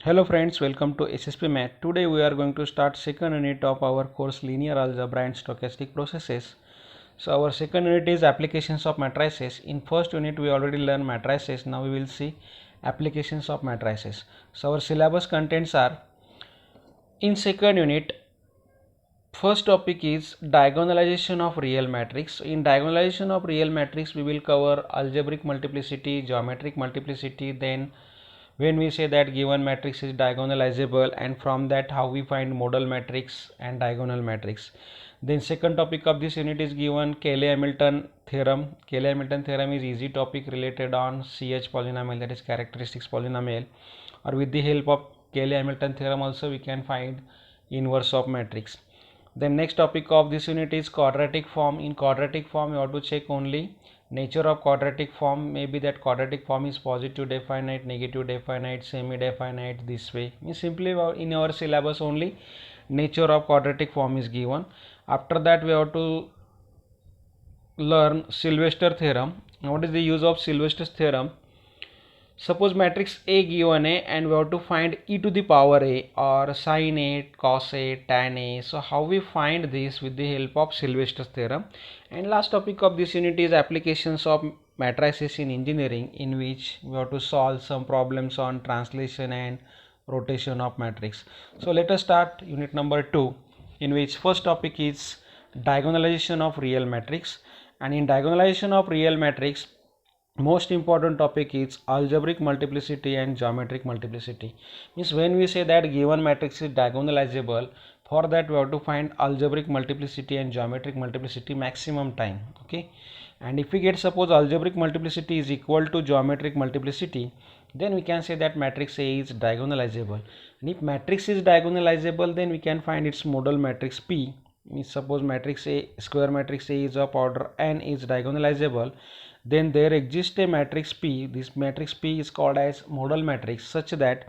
Hello friends, welcome to SSP Math. Today we are going to start second unit of our course Linear Algebra and Stochastic Processes. So our second unit is applications of matrices. In first unit we already learned matrices. Now we will see applications of matrices. So our syllabus contents are in second unit. First topic is diagonalization of real matrix. So in diagonalization of real matrix we will cover algebraic multiplicity, geometric multiplicity, then when we say that given matrix is diagonalizable, and from that how we find modal matrix and diagonal matrix. Then second topic of this unit is given Cayley-Hamilton theorem. Cayley-Hamilton theorem is easy topic related on CH polynomial, that is characteristics polynomial, or with the help of Cayley-Hamilton theorem also we can find inverse of matrix. The next topic of this unit is quadratic form. In quadratic form you have to check only nature of quadratic form. Maybe that quadratic form is positive definite, negative definite, semi definite, this way. Means simply in our syllabus only nature of quadratic form is given. After that we have to learn Sylvester theorem. Now what is the use of Sylvester's theorem? Suppose matrix A given A and we have to find e to the power A or sin A, cos A, tan A. So how we find this with the help of Sylvester's theorem. And last topic of this unit is applications of matrices in engineering, in which we have to solve some problems on translation and rotation of matrix. So let us start unit number 2, in which first topic is diagonalization of real matrix. And in diagonalization of real matrix, most important topic is algebraic multiplicity and geometric multiplicity. Means when we say that given matrix is diagonalizable, for that we have to find algebraic multiplicity and geometric multiplicity maximum time. Okay, and if we get suppose algebraic multiplicity is equal to geometric multiplicity, then we can say that matrix A is diagonalizable. And if matrix is diagonalizable, then we can find its modal matrix P. Means suppose matrix A, square matrix A is of order n, is diagonalizable, then there exists a matrix P. This matrix P is called as modal matrix, such that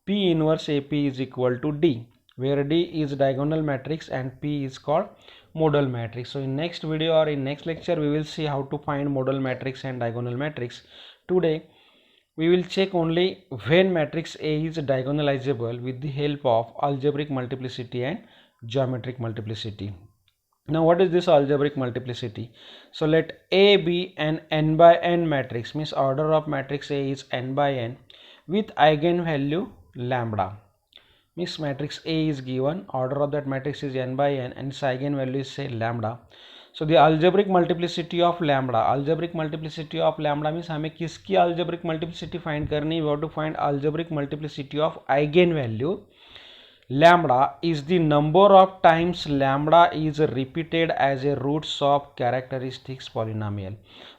P inverse AP is equal to D, where D is diagonal matrix and P is called modal matrix. So in next video or in next lecture we will see how to find modal matrix and diagonal matrix. Today we will check only when matrix A is diagonalizable with the help of algebraic multiplicity and geometric multiplicity. Now what is this algebraic multiplicity? So let A be an n by n matrix, means order of matrix A is n by n with eigenvalue lambda. Means matrix A is given, order of that matrix is n by n and its eigenvalue is say lambda. So the algebraic multiplicity of lambda, means हमें किसकी algebraic multiplicity find करनी, we have to find algebraic multiplicity of eigenvalue. Lambda is the number of times lambda is repeated as a roots of characteristics polynomial.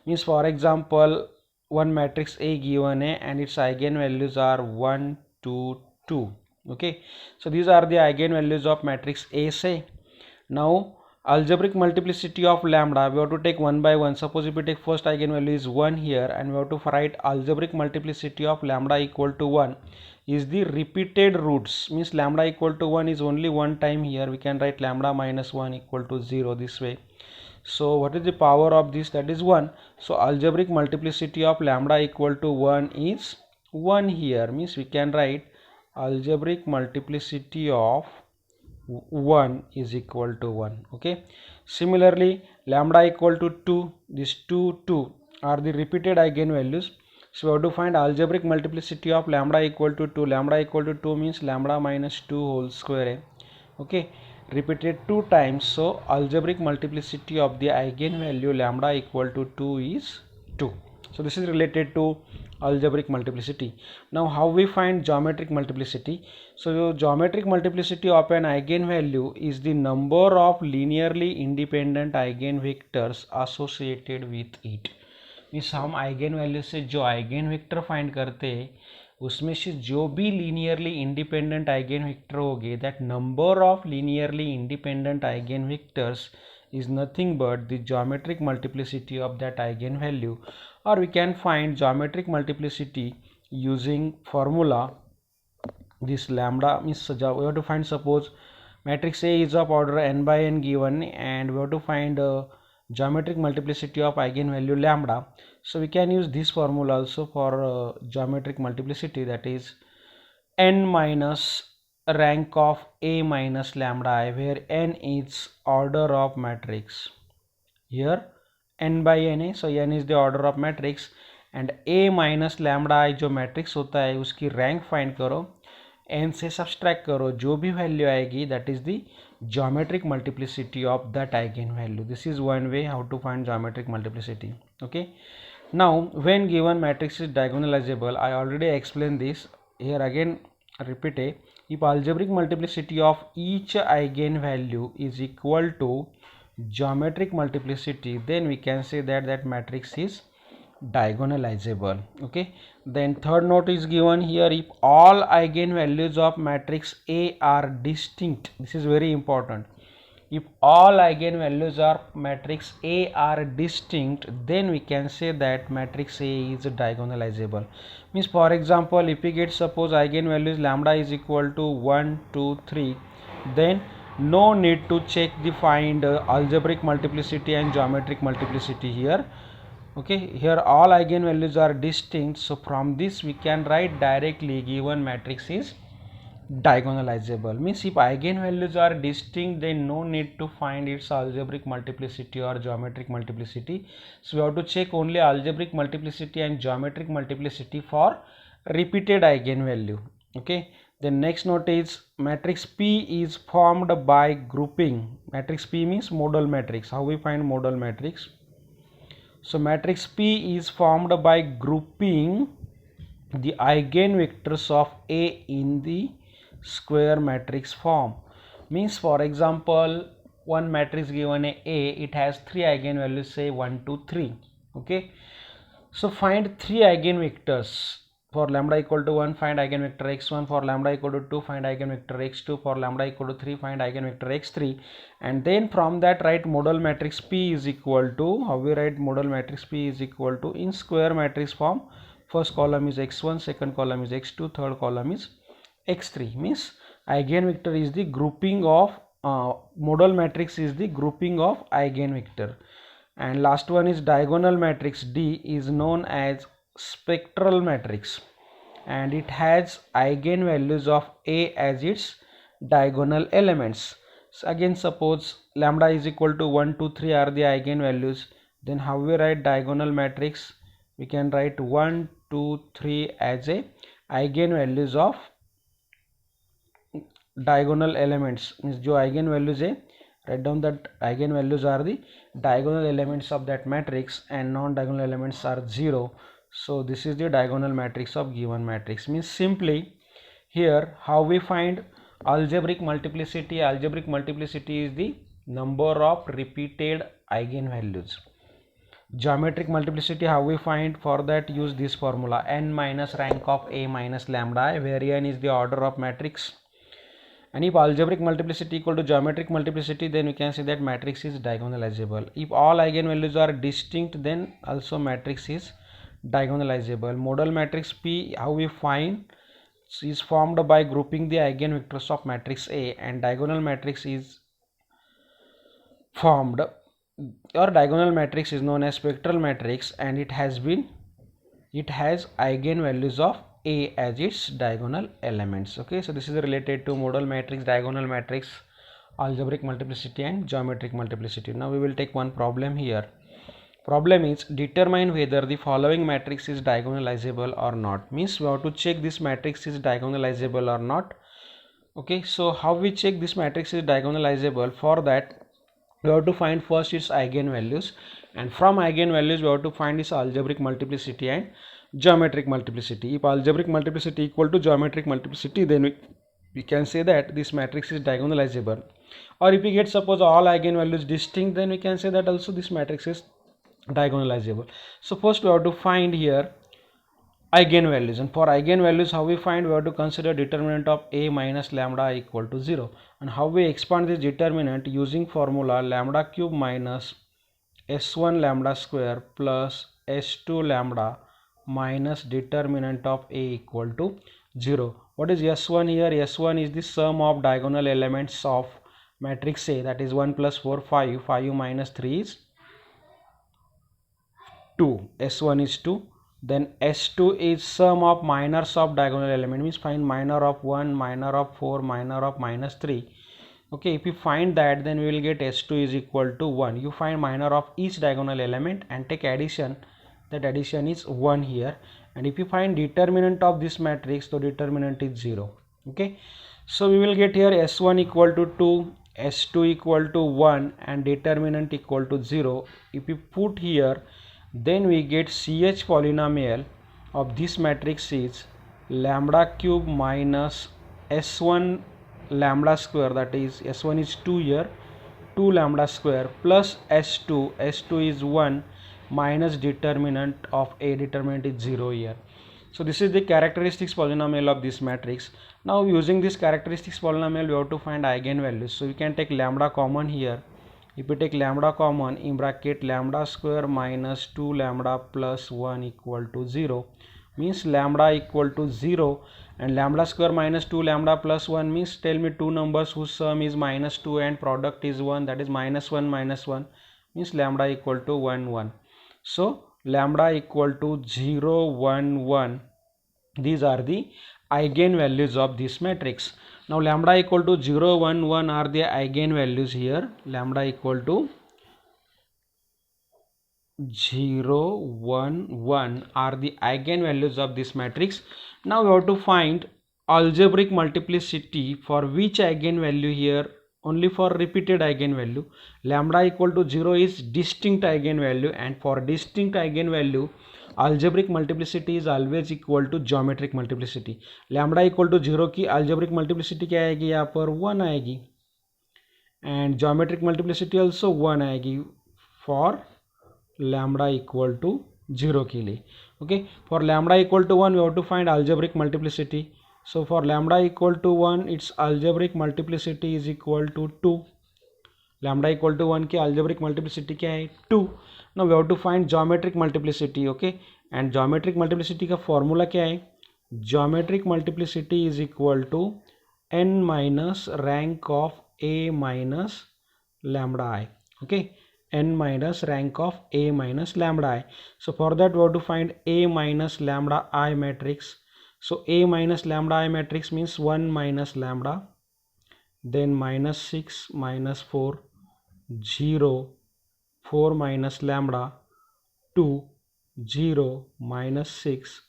Means for example, one matrix A given A and its eigenvalues are 1, 2, 2. Okay, so these are the eigenvalues of matrix A, say. Now algebraic multiplicity of lambda, we have to take one by one. Suppose if we take first eigenvalue is 1 here, and we have to write algebraic multiplicity of lambda equal to 1 is the repeated roots. Means lambda equal to 1 is only one time here, we can write lambda minus 1 equal to 0 this way. So what is the power of this? That is 1. So algebraic multiplicity of lambda equal to 1 is 1 here. Means we can write algebraic multiplicity of 1 is equal to 1. Okay, similarly lambda equal to 2, this 2, 2 are the repeated eigenvalues. So we have to find algebraic multiplicity of lambda equal to 2. Lambda equal to 2 means lambda minus 2 whole square. Okay, repeated 2 times. So algebraic multiplicity of the eigenvalue lambda equal to 2 is 2. So this is related to algebraic multiplicity. Now how we find geometric multiplicity? So geometric multiplicity of an eigenvalue is the number of linearly independent eigenvectors associated with it. Means हम eigen value से जो eigen vector find करते हैं उसमें से जो भी linearly independent eigen vector होंगे, that number of linearly independent eigen vectors is nothing but the geometric multiplicity of that eigenvalue, or we can find geometric multiplicity using formula this lambda. Means we have to find, suppose matrix A is of order n by n given and we have to find geometric multiplicity of eigenvalue lambda. So we can use this formula also for geometric multiplicity, that is n minus rank of A minus lambda I, where n is order of matrix. Here n by n है, so n is the order of matrix and A minus lambda I जो matrix होता है उसकी rank find करो, n से subtract करो, जो भी वैल्यू आएगी that is the geometric multiplicity of that eigenvalue. This is one way how to find geometric multiplicity. Okay, now when given matrix is diagonalizable, I already explained this, here again repeat it. If algebraic multiplicity of each eigenvalue is equal to geometric multiplicity, then we can say that that matrix is diagonalizable. Okay, then third note is given here, if all eigenvalues of matrix A are distinct, this is very important, if all eigenvalues of matrix A are distinct, then we can say that matrix A is diagonalizable. Means for example, if we get suppose eigenvalues lambda is equal to 1 2 3, then no need to check the find algebraic multiplicity and geometric multiplicity here. Okay, here all eigenvalues are distinct, so from this we can write directly given matrix is diagonalizable. Means if eigenvalues are distinct, then no need to find its algebraic multiplicity or geometric multiplicity, so we have to check only algebraic multiplicity and geometric multiplicity for repeated eigenvalue. Okay, the next note is matrix P is formed by grouping. Matrix P means modal matrix. How we find modal matrix? So matrix P is formed by grouping the eigenvectors of A in the square matrix form. Means for example, one matrix given A, it has three eigenvalues, say 1 2 3. Okay, so find three eigenvectors. For lambda equal to 1, find eigenvector x1. For lambda equal to 2, find eigenvector x2. For lambda equal to 3, find eigenvector x3. And then from that write modal matrix P is equal to, how we write modal matrix P is equal to, in square matrix form, first column is x1, second column is x2, third column is x3. Means eigenvector is the grouping of modal matrix is the grouping of eigenvector. And last one is diagonal matrix D is known as spectral matrix, and it has eigenvalues of A as its diagonal elements. So again, suppose lambda is equal to 1 2 3 are the eigenvalues, then how we write diagonal matrix? We can write 1 2 3 as a eigenvalues of diagonal elements. Means जो eigenvalues है, write down that eigenvalues are the diagonal elements of that matrix and non-diagonal elements are 0. So this is the diagonal matrix of given matrix. Means simply here how we find algebraic multiplicity? Algebraic multiplicity is the number of repeated eigenvalues. Geometric multiplicity how we find? For that use this formula, n minus rank of A minus lambda I, where n is the order of matrix. And if algebraic multiplicity equal to geometric multiplicity, then we can say that matrix is diagonalizable. If all eigenvalues are distinct, then also matrix is diagonalizable. Modal matrix P, how we find? Is formed by grouping the eigenvectors of matrix A, and diagonal matrix is formed, or diagonal matrix is known as spectral matrix, and it has eigenvalues of A as its diagonal elements. Okay, so this is related to modal matrix, diagonal matrix, algebraic multiplicity and geometric multiplicity. Now we will take one problem here. Problem is determine whether the following matrix is diagonalizable or not. Means we have to check this matrix is diagonalizable or not. Okay, so how we check this matrix is diagonalizable? For that we have to find first its eigenvalues, and from eigenvalues we have to find its algebraic multiplicity and geometric multiplicity. If algebraic multiplicity equal to geometric multiplicity, then we can say that this matrix is diagonalizable. Or if we get suppose all eigenvalues distinct, then we can say that also this matrix is diagonalizable. So first we have to find here eigenvalues, and for eigenvalues how we find? We have to consider determinant of A minus lambda equal to 0. And how we expand this determinant? Using formula lambda cube minus s1 lambda square plus s2 lambda minus determinant of A equal to 0. What is s1 here? S1 is the sum of diagonal elements of matrix A, that is 1 plus 4 5 minus 3 is 2. S1 is 2. Then S2 is sum of minors of diagonal element, means find minor of 1, minor of 4, minor of minus 3. Okay, if you find that, then we will get S2 is equal to 1. You find minor of each diagonal element and take addition. That addition is 1 here. And if you find determinant of this matrix, so determinant is 0. Okay, so we will get here S1 equal to 2, S2 equal to 1 and determinant equal to 0. If you put here, then we get CH polynomial of this matrix is lambda cube minus S1 lambda square, that is S1 is 2 here, 2 lambda square plus S2 is 1 minus determinant of A, determinant is 0 here. So this is the characteristics polynomial of this matrix. Now using this characteristics polynomial we have to find eigenvalues. So we can take lambda common here. If we take lambda common, in bracket lambda square minus 2 lambda plus 1 equal to 0, means lambda equal to 0, and lambda square minus 2 lambda plus 1 means tell me two numbers whose sum is minus 2 and product is 1, that is minus 1 means lambda equal to 1 1. So lambda equal to 0 1 1, these are the eigenvalues of this matrix. Now lambda equal to 0 1 1 are the eigenvalues here. Lambda equal to 0 1 1 are the eigenvalues of this matrix. Now we have to find algebraic multiplicity for which eigenvalue here, only for repeated eigenvalue. Lambda equal to 0 is distinct eigenvalue, and for distinct eigenvalue algebraic multiplicity is always equal to geometric multiplicity. Lambda equal to 0 की algebraic multiplicity क्या आएगी, यहाँ पर 1 आएगी, and geometric multiplicity also 1 आएगी for lambda equal to 0 के लिए. Okay, for lambda equal to 1 we have to find algebraic multiplicity. So for lambda equal to 1 its algebraic multiplicity is equal to 2. lambda equal to 1 की algebraic multiplicity क्या है, 2. Now we have to find geometric multiplicity. Okay, and geometric multiplicity का formula क्या है, geometric multiplicity is equal to n minus rank of a minus lambda I. Okay, n minus rank of a minus lambda I. So for that we have to find a minus lambda I matrix. So a minus lambda I matrix means 1 minus lambda, then minus 6 minus 4 0 4 minus lambda 2 0 minus 6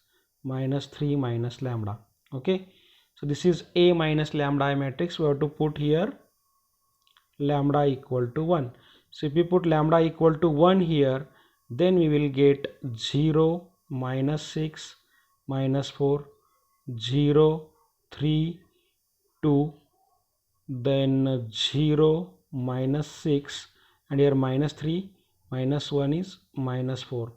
minus 3 minus lambda. Okay, so this is a minus lambda I matrix. We have to put here lambda equal to 1. So if we put lambda equal to 1 here, then we will get 0 minus 6 minus 4 0 3 2, then 0 minus 6, and here minus 3 minus 1 is minus 4.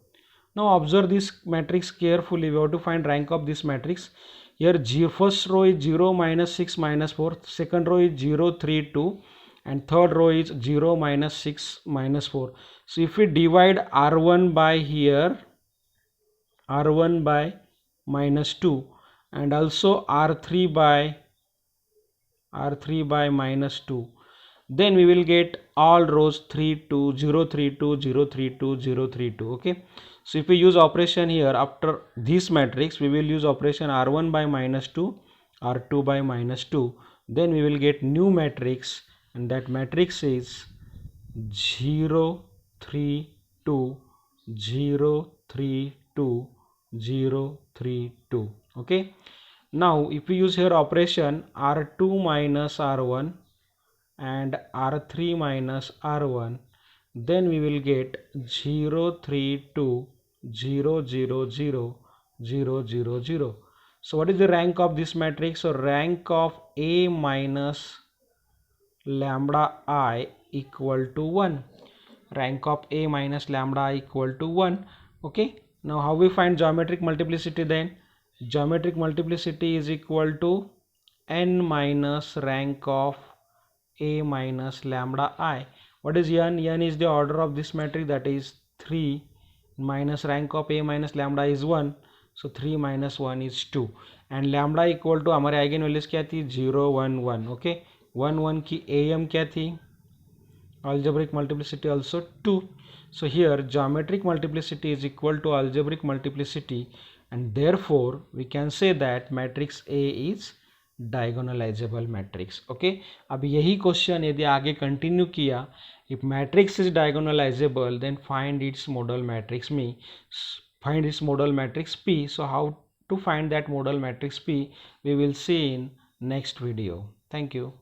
Now observe this matrix carefully. We have to find rank of this matrix. Here first row is 0 minus 6 minus 4, second row is 0 3 2, and third row is 0 minus 6 minus 4. So if we divide R1 by here, R1 by minus 2, and also R3 by minus 2, then we will get all rows 3 2 0 3 2 0 3 2 0 3 2. Okay, so if we use operation here after this matrix, we will use operation R1 by minus 2 R2 by minus 2, then we will get new matrix, and that matrix is 0 3 2 0 3 2 0 3 2. Okay, now if we use here operation R2 minus R1 and R3 minus R1, then we will get 0 3 2 0 0 0 0 0 0. So what is the rank of this matrix? So rank of A minus lambda I equal to 1. Rank of A minus lambda I equal to 1. Okay, now how we find geometric multiplicity then? Geometric multiplicity is equal to n minus rank of A minus lambda I. What is n? N is the order of this matrix, that is 3, minus rank of A minus lambda is 1. So 3 minus 1 is 2, and lambda equal to हमारे eigen values क्या थी, 0 1 1. Okay, 1 1 की AM क्या थी, algebraic multiplicity also 2. So here geometric multiplicity is equal to algebraic multiplicity, and therefore we can say that matrix A is diagonalizable matrix. Okay, अब यही question यदि आगे कंटिन्यू किया, if matrix is diagonalizable then find its model matrix P. So how to find that model matrix P we will see in next video. Thank you.